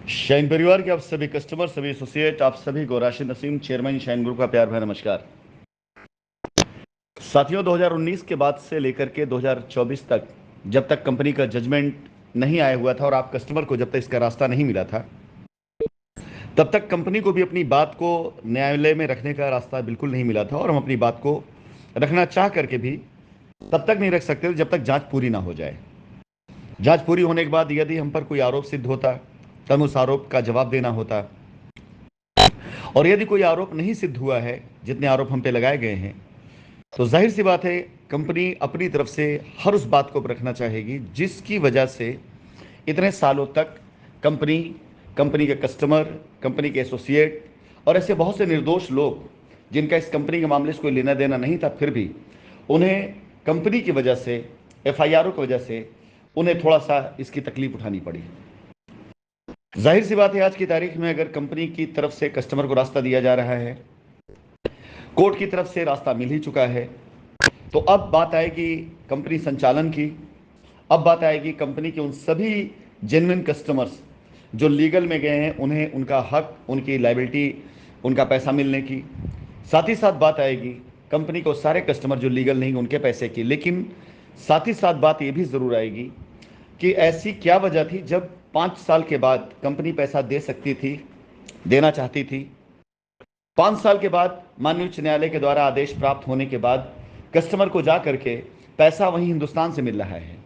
Shine परिवार के आप सभी कस्टमर, सभी एसोसिएट, आप सभी को Rashid Naseem, chairman shine group का प्यार भरा नमस्कार। साथियों, 2019 के बाद से लेकर के 2024 तक, जब तक कंपनी का जजमेंट नहीं आया हुआ था और आप कस्टमर को जब तक इसका रास्ता नहीं मिला था, तब तक कंपनी को भी अपनी बात को न्यायालय में रखने का रास्ता बिल्कुल नहीं मिला था। और हम अपनी बात को रखना चाह करके भी तब तक नहीं रख सकते थे जब तक जांच पूरी ना हो जाए। जांच पूरी होने के बाद यदि हम पर कोई आरोप सिद्ध होता, तब उस आरोप का जवाब देना होता। और यदि कोई आरोप नहीं सिद्ध हुआ है, जितने आरोप हम पे लगाए गए हैं, तो जाहिर सी बात है कंपनी अपनी तरफ से हर उस बात को रखना चाहेगी जिसकी वजह से इतने सालों तक कंपनी, कंपनी के कस्टमर, कंपनी के एसोसिएट और ऐसे बहुत से निर्दोष लोग जिनका इस कंपनी के मामले से कोई लेना देना नहीं था, फिर भी उन्हें कंपनी की वजह से, एफआईआरों की वजह से उन्हें थोड़ा सा इसकी तकलीफ उठानी पड़ी। जाहिर सी बात है आज की तारीख में अगर कंपनी की तरफ से कस्टमर को रास्ता दिया जा रहा है, कोर्ट की तरफ से रास्ता मिल ही चुका है, तो अब बात आएगी कंपनी संचालन की। अब बात आएगी कंपनी के उन सभी जेन्युइन कस्टमर्स जो लीगल में गए हैं, उन्हें उनका हक, उनकी लायबिलिटी, उनका पैसा मिलने की। साथ ही साथ बात आएगी कंपनी को सारे कस्टमर जो लीगल नहीं उनके पैसे की। लेकिन साथ ही साथ बात ये भी ज़रूर आएगी कि ऐसी क्या वजह थी जब 5 साल के बाद कंपनी पैसा दे सकती थी, देना चाहती थी। 5 साल के बाद माननीय उच्च न्यायालय के द्वारा आदेश प्राप्त होने के बाद कस्टमर को जा करके पैसा वहीं हिंदुस्तान से मिल रहा है।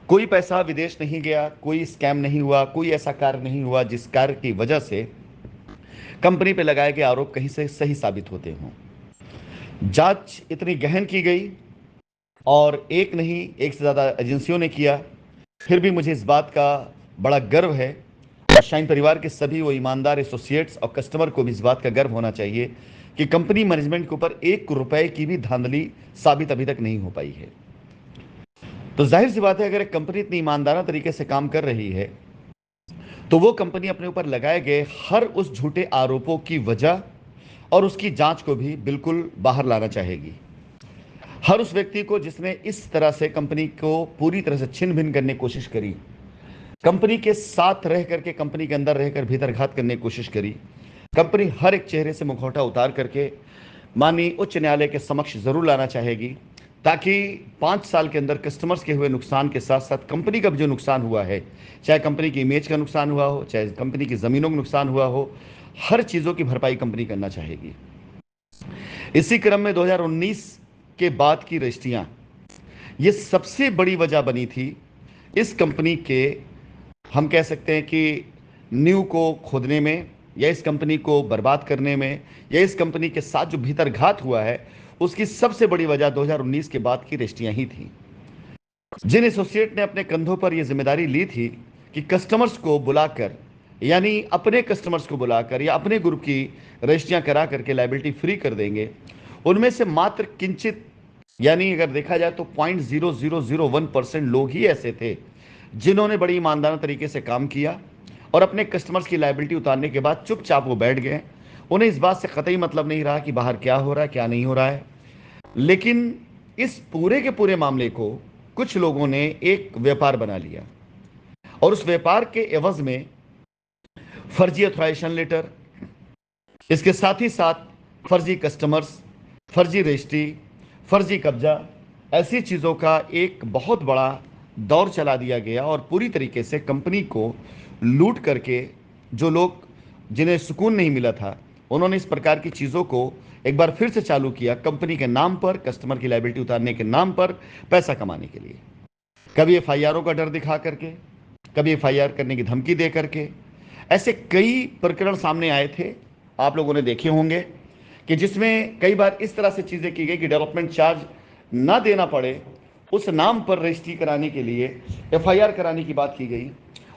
कोई पैसा विदेश नहीं गया, कोई स्कैम नहीं हुआ, कोई ऐसा कार्य नहीं हुआ जिस कार्य की वजह से कंपनी पे लगाए गए आरोप कहीं से सही साबित होते हों। जांच इतनी गहन की गई और एक नहीं, एक से ज़्यादा एजेंसियों ने किया। फिर भी मुझे इस बात का बड़ा गर्व है और शाइन परिवार के सभी वो ईमानदार एसोसिएट्स और कस्टमर को भी इस बात का गर्व होना चाहिए कि कंपनी मैनेजमेंट के ऊपर 1 रुपए की भी धांधली साबित अभी तक नहीं हो पाई है। तो जाहिर सी बात है अगर एक कंपनी इतनी ईमानदार तरीके से काम कर रही है, तो वो कंपनी अपने ऊपर लगाए गए हर उस झूठे आरोपों की वजह और उसकी जांच को भी बिल्कुल बाहर लाना चाहेगी। हर उस व्यक्ति को जिसने इस तरह से कंपनी को पूरी तरह से छिन्न भिन्न करने की कोशिश करी, कंपनी के साथ रह करके, कंपनी के अंदर रहकर भीतरघात करने की कोशिश करी, कंपनी हर एक चेहरे से मुखौटा उतार करके माननीय उच्च न्यायालय के समक्ष जरूर लाना चाहेगी, ताकि 5 साल के अंदर कस्टमर्स के हुए नुकसान के साथ साथ कंपनी का भी जो नुकसान हुआ है, चाहे कंपनी की इमेज का नुकसान हुआ हो, चाहे कंपनी की ज़मीनों का नुकसान हुआ हो, हर चीज़ों की भरपाई कंपनी करना चाहेगी। इसी क्रम में 2019 के बाद की रजिस्ट्रियां, ये सबसे बड़ी वजह बनी थी इस कंपनी के, हम कह सकते हैं कि नींव को खोदने में, या इस कंपनी को बर्बाद करने में, या इस कंपनी के साथ जो भीतरघात हुआ है उसकी सबसे बड़ी वजह 2019 के बाद की रजिस्ट्रियां ही थी। जिन एसोसिएट ने अपने कंधों पर यह जिम्मेदारी ली थी कि कस्टमर्स को बुलाकर, यानी अपने कस्टमर्स को बुलाकर या अपने ग्रुप की रजिस्ट्रियां करा करके लाइबिलिटी फ्री कर देंगे, उनमें से मात्र किंचित, यानी अगर देखा जाए तो 0.0001% लोग ही ऐसे थे जिन्होंने बड़ी ईमानदार तरीके से काम किया और अपने कस्टमर्स की लाइबिलिटी उतारने के बाद चुपचाप वो बैठ गए। उन्हें इस बात से कतई मतलब नहीं रहा कि बाहर क्या हो रहा है, क्या नहीं हो रहा है। लेकिन इस पूरे के पूरे मामले को कुछ लोगों ने एक व्यापार बना लिया और उस व्यापार के एवज में फर्जी ऑथराइजेशन लेटर, इसके साथ ही साथ फर्जी कस्टमर्स, फर्जी रजिस्ट्री, फर्जी कब्जा, ऐसी चीज़ों का एक बहुत बड़ा दौर चला दिया गया और पूरी तरीके से कंपनी को लूट करके जो लोग, जिन्हें सुकून नहीं मिला था, उन्होंने इस प्रकार की चीज़ों को एक बार फिर से चालू किया कंपनी के नाम पर, कस्टमर की लाइबिलिटी उतारने के नाम पर पैसा कमाने के लिए। कभी एफआईआरों का डर दिखा करके, कभी एफआईआर करने की धमकी दे करके। ऐसे कई प्रकरण सामने आए थे, आप लोगों ने देखे होंगे, कि जिसमें कई बार इस तरह से चीज़ें की गई कि डेवलपमेंट चार्ज ना देना पड़े, उस नाम पर रजिस्ट्री कराने के लिए एफआईआर कराने की बात की गई।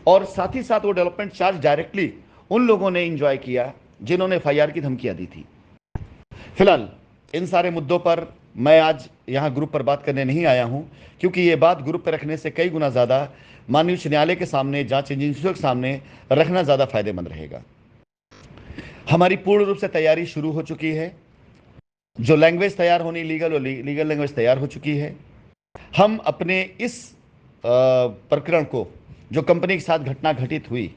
और साथ ही साथ वो डेवलपमेंट चार्ज डायरेक्टली उन लोगों ने इंजॉय किया जिन्होंने एफआईआर की धमकियां दी थी। फिलहाल इन सारे मुद्दों पर मैं आज यहाँ ग्रुप पर बात करने नहीं आया हूँ, क्योंकि ये बात ग्रुप पर रखने से कई गुना ज़्यादा माननीय उच्च न्यायालय के सामने, जांच एजेंसियों के सामने रखना ज़्यादा फायदेमंद रहेगा। हमारी पूर्ण रूप से तैयारी शुरू हो चुकी है। जो लैंग्वेज तैयार होनी लीगल, और लीगल लैंग्वेज तैयार हो चुकी है। हम अपने इस प्रकरण को, जो कंपनी के साथ घटना घटित हुई,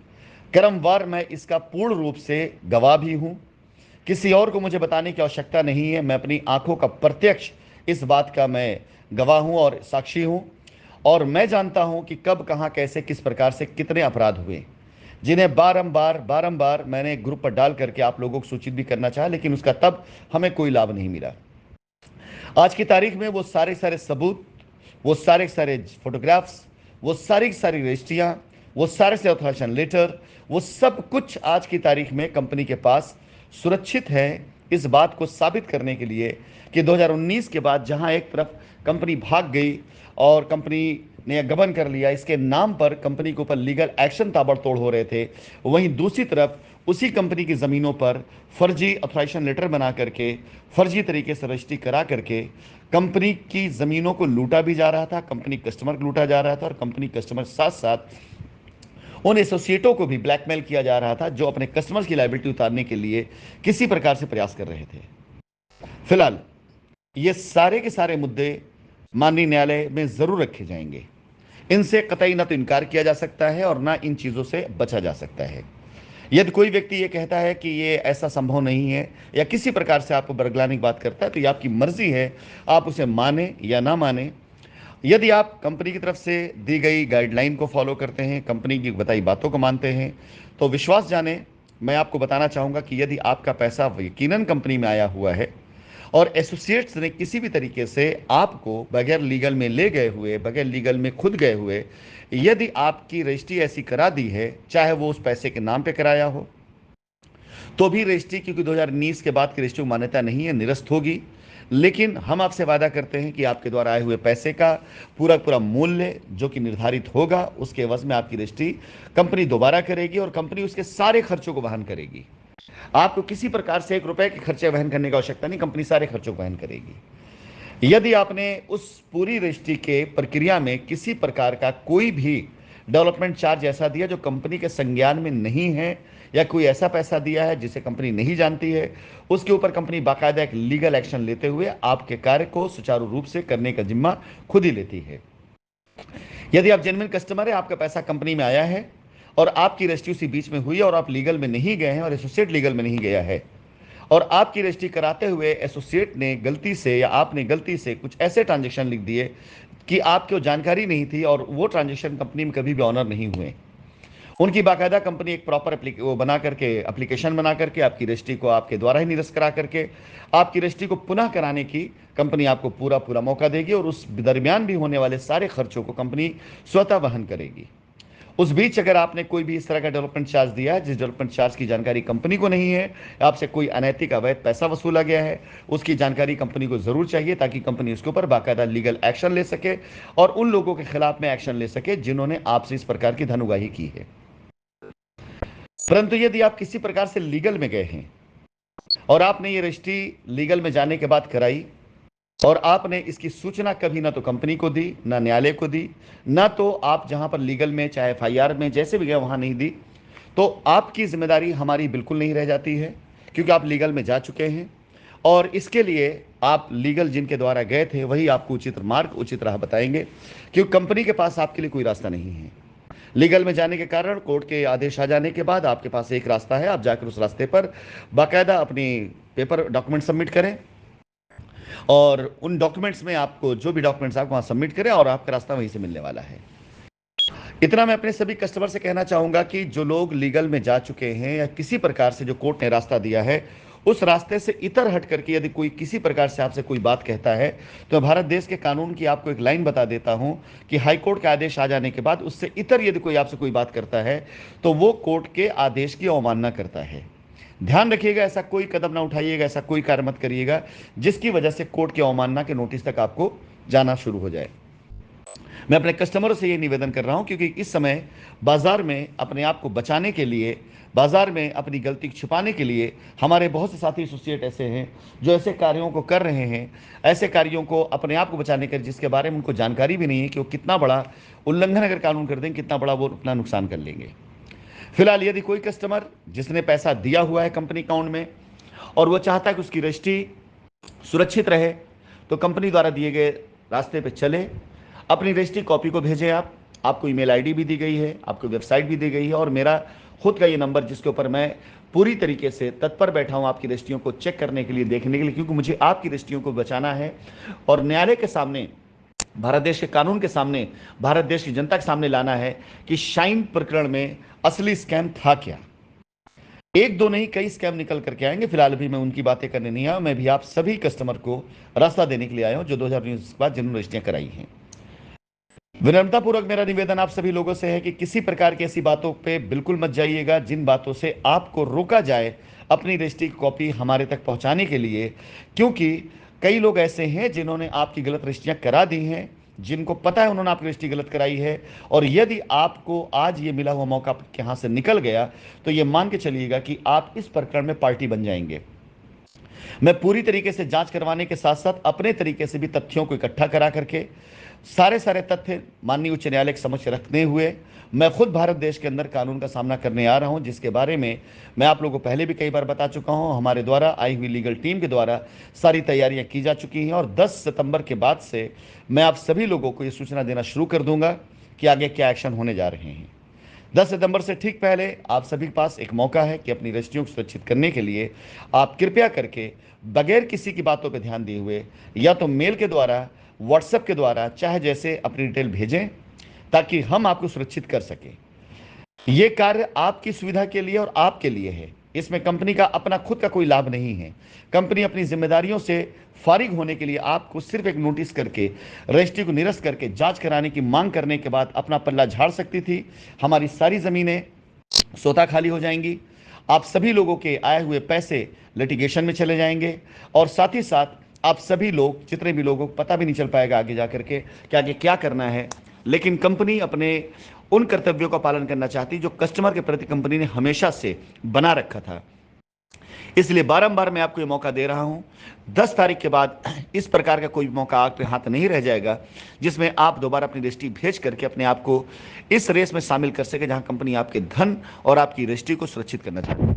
क्रमवार मैं इसका पूर्ण रूप से गवाह भी हूं। किसी और को मुझे बताने की आवश्यकता नहीं है, मैं अपनी आंखों का प्रत्यक्ष इस बात का मैं गवाह हूं और साक्षी हूं। और मैं जानता हूं कि कब, कहां, कैसे, किस प्रकार से कितने अपराध हुए, जिन्हें बारंबार बारंबार मैंने ग्रुप पर डाल करके आप लोगों को सूचित भी करना चाहा, लेकिन उसका तब हमें कोई लाभ नहीं मिला। आज की तारीख में वो सारे सारे सबूत, वो सारे सारे फोटोग्राफ्स, वो सारी सारी रजिस्ट्रियां, वो सारे से ऑथराइजेशन लेटर, वो सब कुछ आज की तारीख में कंपनी के पास सुरक्षित है, इस बात को साबित करने के लिए कि 2019 के बाद जहां एक तरफ कंपनी भाग गई और कंपनी ने गबन कर लिया, इसके नाम पर कंपनी के ऊपर लीगल एक्शन ताबड़तोड़ हो रहे थे, वहीं दूसरी तरफ उसी कंपनी की ज़मीनों पर फर्जी ऑथराइजेशन लेटर बना करके, फर्जी तरीके से रजिस्ट्री करा करके कंपनी की ज़मीनों को लूटा भी जा रहा था, कंपनी कस्टमर को लूटा जा रहा था, और कंपनी कस्टमर साथ साथ उन एसोसिएटों को भी ब्लैकमेल किया जा रहा था जो अपने कस्टमर्स की लायबिलिटी उतारने के लिए किसी प्रकार से प्रयास कर रहे थे। फिलहाल ये सारे के सारे मुद्दे माननीय न्यायालय में ज़रूर रखे जाएंगे। इनसे कतई ना तो इनकार किया जा सकता है और ना इन चीज़ों से बचा जा सकता है। यदि कोई व्यक्ति ये कहता है कि ये ऐसा संभव नहीं है या किसी प्रकार से आपको बरगलाने की बात करता है, तो ये आपकी मर्जी है, आप उसे माने या ना माने। यदि आप कंपनी की तरफ से दी गई गाइडलाइन को फॉलो करते हैं, कंपनी की बताई बातों को मानते हैं, तो विश्वास जाने, मैं आपको बताना चाहूँगा कि यदि आपका पैसा यकीनन कंपनी में आया हुआ है और एसोसिएट्स ने किसी भी तरीके से आपको बगैर लीगल में ले गए हुए, बगैर लीगल में खुद गए हुए, यदि आपकी रजिस्ट्री ऐसी करा दी है, चाहे वो उस पैसे के नाम पे कराया हो, तो भी रजिस्ट्री, क्योंकि 2019 के बाद की रजिस्ट्री को मान्यता नहीं है, निरस्त होगी। लेकिन हम आपसे वादा करते हैं कि आपके द्वारा आए हुए पैसे का पूरा पूरा मूल्य जो कि निर्धारित होगा, उसके एवज में आपकी रजिस्ट्री कंपनी दोबारा करेगी और कंपनी उसके सारे खर्चों को वहन करेगी। आपको किसी प्रकार से 1 रुपए के खर्चे वहन करने की आवश्यकता नहीं, कंपनी सारे खर्चों को वहन करेगी। यदि आपने उस पूरी रजिस्ट्री के प्रक्रिया में किसी प्रकार का कोई भी डेवलपमेंट चार्ज ऐसा दिया जो कंपनी के संज्ञान में नहीं है, या कोई ऐसा पैसा दिया है जिसे कंपनी नहीं जानती है, उसके ऊपर कंपनी बाकायदा एक लीगल एक्शन लेते हुए आपके कार्य को सुचारू रूप से करने का जिम्मा खुद ही लेती है। यदि आप जेन्युइन कस्टमर है, आपका पैसा कंपनी में आया है और आपकी रजिस्ट्री उसी बीच में हुई और आप लीगल में नहीं गए हैं और एसोसिएट लीगल में नहीं गया है, और आपकी रजिस्ट्री कराते हुए एसोसिएट ने गलती से या आपने गलती से कुछ ऐसे ट्रांजैक्शन लिख दिए कि आपको जानकारी नहीं थी और वो ट्रांजैक्शन कंपनी में कभी भी ऑनर नहीं हुए, उनकी बाकायदा कंपनी एक प्रॉपर वो बना करके एप्लीकेशन बना करके आपकी रजिस्ट्री को आपके द्वारा ही निरस्त करा करके आपकी रजिस्ट्री को पुनः कराने की कंपनी आपको पूरा पूरा मौका देगी, और उस दरमियान भी होने वाले सारे खर्चों को कंपनी स्वतः वहन करेगी। उस बीच अगर आपने कोई भी इस तरह का डेवलपमेंट चार्ज दिया है जिस डेवलपमेंट चार्ज की जानकारी कंपनी को नहीं है, आपसे कोई अनैतिक अवैध पैसा वसूला गया है, उसकी जानकारी कंपनी को जरूर चाहिए ताकि कंपनी उसके ऊपर बाकायदा लीगल एक्शन ले सके और उन लोगों के खिलाफ में एक्शन ले सके जिन्होंने आपसे इस प्रकार की धन उगाही की है। परंतु यदि आप किसी प्रकार से लीगल में गए हैं और आपने ये रजिस्ट्री लीगल में जाने के बाद कराई और आपने इसकी सूचना कभी ना तो कंपनी को दी, ना न्यायालय को दी, ना तो आप जहां पर लीगल में चाहे एफआईआर में जैसे भी गए वहां नहीं दी, तो आपकी जिम्मेदारी हमारी बिल्कुल नहीं रह जाती है, क्योंकि आप लीगल में जा चुके हैं और इसके लिए आप लीगल जिनके द्वारा गए थे वही आपको उचित मार्ग, उचित राह बताएंगे, क्योंकि कंपनी के पास आपके लिए कोई रास्ता नहीं है। लीगल में जाने के कारण कोर्ट के आदेश आ जाने के बाद आपके पास एक रास्ता है, आप जाकर उस रास्ते पर बाकायदा अपनी पेपर डॉक्यूमेंट सबमिट करें और उन डॉक्यूमेंट्स में आपको जो भी डॉक्यूमेंट्स आप वहां सबमिट करें और आपका रास्ता वहीं से मिलने वाला है। इतना मैं अपने सभी कस्टमर से कहना चाहूंगा कि जो लोग लीगल में जा चुके हैं या किसी प्रकार से जो कोर्ट ने रास्ता दिया है उस रास्ते से इतर हट करके यदि कोई किसी प्रकार से आपसे कोई बात कहता है, तो भारत देश के कानून की आपको एक लाइन बता देता हूं कि हाई कोर्ट का आदेश आ जाने के बाद उससे इतर यदि कोई आपसे कोई बात करता है तो वो कोर्ट के आदेश की अवमानना करता है। ध्यान रखिएगा, ऐसा कोई कदम ना उठाइएगा, ऐसा कोई कार्य मत करिएगा जिसकी वजह से कोर्ट की अवमानना के नोटिस तक आपको जाना शुरू हो जाए। मैं अपने कस्टमरों से ये निवेदन कर रहा हूं क्योंकि इस समय बाजार में अपने आप को बचाने के लिए, बाजार में अपनी गलती छुपाने के लिए हमारे बहुत से साथी एसोसिएट ऐसे हैं जो ऐसे कार्यों को कर रहे हैं, ऐसे कार्यों को अपने आप को बचाने के जिसके बारे में उनको जानकारी भी नहीं है कि वो कितना बड़ा उल्लंघन अगर कानून कर देंगे, कितना बड़ा वो अपना नुकसान कर लेंगे। फिलहाल यदि कोई कस्टमर जिसने पैसा दिया हुआ है कंपनी अकाउंट में और वो चाहता है कि उसकी रजिस्ट्री सुरक्षित रहे, तो कंपनी द्वारा दिए गए रास्ते पे चले, अपनी रजिस्ट्री कॉपी को भेजें। आपको ईमेल आईडी भी दी गई है, आपको वेबसाइट भी दी गई है और मेरा खुद का ये नंबर जिसके ऊपर मैं पूरी तरीके से तत्पर बैठा हूं आपकी रजिस्ट्रियों को चेक करने के लिए, देखने के लिए, क्योंकि मुझे आपकी रजिस्ट्रियों को बचाना है और न्यायालय के सामने, भारत देश के कानून के सामने, भारत देश की जनता के सामने लाना है कि शाइन प्रकरण में असली स्कैम था क्या। एक दो नहीं, कई स्कैम निकल करके आएंगे। फिलहाल भी मैं उनकी बातें करने नहीं आया, मैं भी आप सभी कस्टमर को रास्ता देने के लिए आया हूं जो 2019 के बाद जिन्होंने रजिस्ट्रियां कराई हैं। विनम्रतापूर्वक मेरा निवेदन आप सभी लोगों से है कि किसी प्रकार की ऐसी बातों पे बिल्कुल मत जाइएगा जिन बातों से आपको रोका जाए अपनी रजिस्ट्री की कॉपी हमारे तक पहुंचाने के लिए, क्योंकि कई लोग ऐसे हैं जिन्होंने आपकी गलत रजिस्ट्रियां करा दी हैं, जिनको पता है उन्होंने आपकी रजिस्ट्री गलत कराई है, और यदि आपको आज ये मिला हुआ मौका आपके हाथ से निकल गया तो ये मान के चलिएगा कि आप इस प्रकरण में पार्टी बन जाएंगे। मैं पूरी तरीके से जांच करवाने के साथ साथ अपने तरीके से भी तथ्यों को इकट्ठा करा करके सारे तथ्य माननीय उच्च न्यायालय के समक्ष रखते हुए मैं खुद भारत देश के अंदर कानून का सामना करने आ रहा हूं, जिसके बारे में मैं आप लोगों को पहले भी कई बार बता चुका हूं। हमारे द्वारा आई हुई लीगल टीम के द्वारा सारी तैयारियां की जा चुकी हैं और 10 सितंबर के बाद से मैं आप सभी लोगों को ये सूचना देना शुरू कर दूंगा कि आगे क्या एक्शन होने जा रहे हैं। 10 सितंबर से ठीक पहले आप सभी के पास एक मौका है कि अपनी रजिस्ट्रियों को सुरक्षित करने के लिए आप कृपया करके बगैर किसी की बातों पर ध्यान दिए हुए या तो मेल के द्वारा, व्हाट्सएप के द्वारा, चाहे जैसे अपनी डिटेल भेजें ताकि हम आपको सुरक्षित कर सकें। ये कार्य आपकी सुविधा के लिए और आपके लिए है, इसमें कंपनी का अपना खुद का कोई लाभ नहीं है। कंपनी अपनी जिम्मेदारियों से फारिग होने के लिए आपको सिर्फ एक नोटिस करके, रजिस्ट्री को निरस्त करके, जांच कराने की मांग करने के बाद अपना पल्ला झाड़ सकती थी। हमारी सारी जमीनें स्वतः खाली हो जाएंगी, आप सभी लोगों के आए हुए पैसे लिटिगेशन में चले जाएंगे और साथ ही साथ आप सभी लोग, जितने भी लोगों को पता भी नहीं चल पाएगा आगे जाकर के कि आगे क्या करना है। लेकिन कंपनी अपने उन कर्तव्यों का पालन करना चाहती जो कस्टमर के प्रति कंपनी ने हमेशा से बना रखा था। इसलिए बारंबार मैं आपको ये मौका दे रहा हूं, 10 तारीख के बाद इस प्रकार का कोई मौका आपके हाथ नहीं रह जाएगा जिसमें आप दोबारा अपनी रजिस्ट्री भेज करके अपने आप को इस रेस में शामिल कर सके जहां कंपनी आपके धन और आपकी रजिस्ट्री को सुरक्षित करना चाहती है।